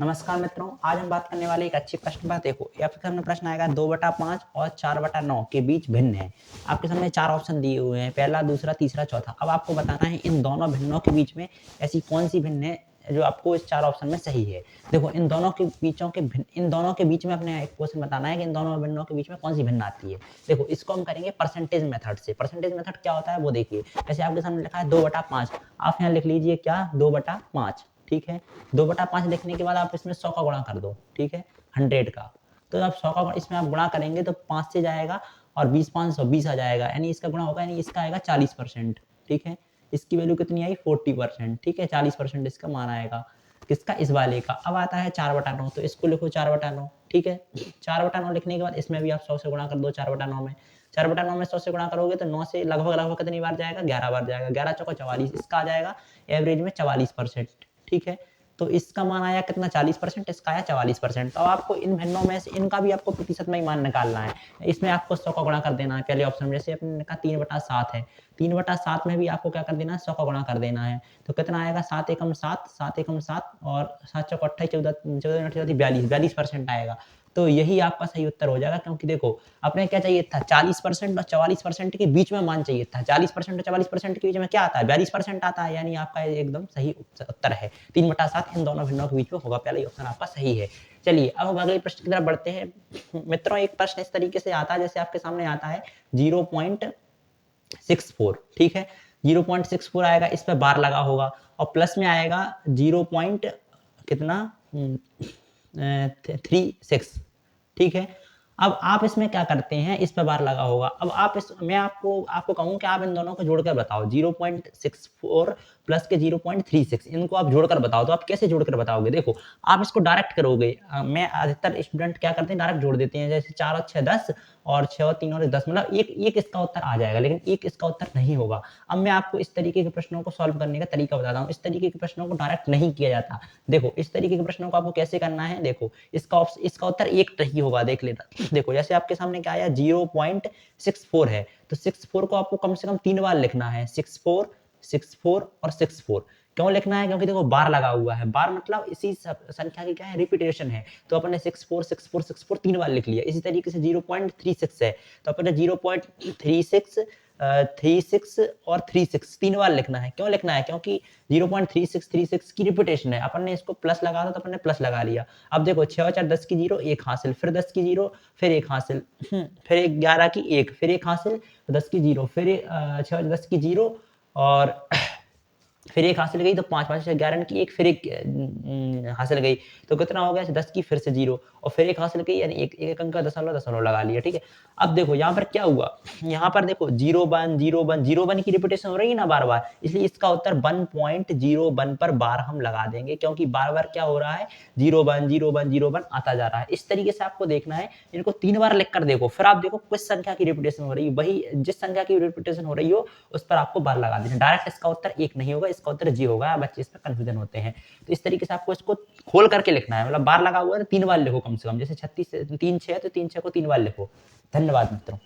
नमस्कार मित्रों, आज हम बात करने वाले एक अच्छे प्रश्न पर। देखो ये आपके सामने प्रश्न आएगा 2/5 और 4/9 के बीच भिन्न है। आपके सामने 4 ऑप्शन दिए हुए हैं, पहला, दूसरा, तीसरा, चौथा। अब आपको बताना है इन दोनों भिन्नों के बीच में ऐसी कौन सी भिन्न है जो आपको इस 4 ऑप्शन में सही है। देखो इन दोनों के बीच में अपने एक क्वेश्चन बताना है कि इन दोनों भिन्नों के बीच में कौन सी भिन्न आती है। देखो इसको हम करेंगे परसेंटेज मेथड से। परसेंटेज मेथड क्या होता है वो देखिए। जैसे आपके सामने लिखा है 2/5, आप यहाँ लिख लीजिए क्या 2/5, ठीक है। 2/5 लिखने के बाद आप इसमें 100 का गुणा कर दो, ठीक है, 100 का। तो आप 100 का इसमें आप गुणा करेंगे तो 5 से जाएगा और 20 5 100 20 आ जाएगा, यानी इसका गुणा होगा, यानी इसका आएगा 40%, ठीक है। इसकी वैल्यू कितनी आई 40%, ठीक है, 40% इसका मान आएगा किसका, इस वाले का। अब आता है 4/9, तो इसको लिखो 4/9, ठीक है। 4/9 लिखने के बाद इसमें भी आप 100 से गुणा कर दो। 4/9 में 4/9 में 100 से गुणा करोगे तो 9 से लगभग कितनी बार जाएगा, 11 बार जाएगा। 11 चौका 44, इसका आ जाएगा एवरेज में 44%, ठीक है। तो इसका मान आया कितना 40%, इसका आया 44%। तो आपको इन भिन्नों में से इनका भी आपको प्रतिशत में ही मान निकालना है। इसमें आपको 100 का गुणा कर देना है पहले ऑप्शन में। जैसे अपने कहा 3/7 है, 3/7 में भी आपको क्या कर देना है, 100 का गुणा कर देना है। तो कितना आएगा 7 एकम 7, 7 एकम 7 और 7 चौका 28, 14 14 42, 42% आएगा। तो यही आपका सही उत्तर हो जाएगा, क्योंकि देखो अपने क्या चाहिए था 40% और 44% के बीच में मान चाहिए था। 40% और 44% के बीच में क्या आता है, 42% आता है, यानी आपका एकदम सही उत्तर है। 3/7 इन दोनों भिन्नों के बीच में होगा, पहला ही ऑप्शन आपका सही है। चलिए अब हम अगले प्रश्न की तरफ बढ़ते हैं। मित्रों एक प्रश्न इस तरीके से आता है, जैसे आपके सामने आता है 0.64, ठीक है। 0.64 आएगा, इस पर बार लगा होगा और प्लस में आएगा 0. कितना 36, ठीक है। अब आप इसमें क्या करते हैं, इस पे बार लगा होगा। अब आप मैं आपको कहूँ कि आप इन दोनों को जोड़कर बताओ। 0.64 प्लस के 0.36 इनको आप जोड़कर बताओ। तो आप कैसे जोड़कर बताओगे, देखो आप इसको डायरेक्ट करोगे। मैं अधिकतर स्टूडेंट क्या करते हैं, डायरेक्ट जोड़ देते हैं। जैसे 4 और 6 10 और 6 और 3 और 10, मतलब एक इसका उत्तर आ जाएगा, लेकिन एक इसका उत्तर नहीं होगा। अब मैं आपको इस तरीके के प्रश्नों को सॉल्व करने का तरीका बताता हूँ। इस तरीके के प्रश्नों को डायरेक्ट नहीं किया जाता। देखो इस तरीके के प्रश्नों को आपको कैसे करना है, देखो इसका उत्तर एक ही होगा, देख लेना। देखो जैसे आपके सामने क्या आया 0.64 है, तो 64 को आपको कम से कम 3 बार लिखना है। 64 64 और 64 क्यों लिखना है, क्योंकि देखो बार लगा हुआ है। बार मतलब इसी संख्या की क्या है, रिपीटेशन है। तो अपने 64 64 64 3 बार लिख लिया। इसी तरीके से 0.36 है, तो अपने 0.36 36 और 36 3 बार लिखना है। क्यों लिखना है, क्योंकि 0.36 36 की रिपीटेशन है। अपन ने इसको प्लस लगा था तो अपन ने प्लस लगा लिया। अब देखो 6 और 4 10 की 0, 1 हासिल, फिर 10 की 0, फिर 1 हासिल, फिर 11 की 1, फिर 1 हासिल, 10 की 0, फिर 6 और 10 की 0 और फिर 1 हासिल गई, तो 5 5 से 11 की 1, फिर 1 हासिल गई, तो कितना हो गया 10 की फिर से 0 और फिर 1 हासिल गई, यानी एक अंक का दशमलव लगा लिया, ठीक है। अब देखो यहाँ पर क्या हुआ, यहाँ पर देखो 0 1 0 1 0 1 की रिपीटेशन हो रही है ना बार बार, इसलिए इसका उत्तर 1.01 पर बार हम लगा देंगे, क्योंकि बार बार क्या हो रहा है 0 1 0 1 0 1 आता जा रहा है। इस तरीके से आपको देखना है, इनको 3 बार लिख कर देखो, फिर आप देखो किस संख्या की रिपीटेशन हो रही है, वही जिस संख्या की रिपीटेशन हो रही हो उस पर आपको बार लगा देना। डायरेक्ट इसका उत्तर 1 नहीं होगा, इसका उत्तर जी होगा। बच्चे इसमें कंफ्यूजन होते हैं। तो इस तरीके से आपको इसको खोल करके लिखना है, मतलब बार लगा हुआ है तो 3 बार लिखो कम से कम। जैसे 36 3 6 तो 3 6 को 3 बार लिखो। धन्यवाद मित्रों।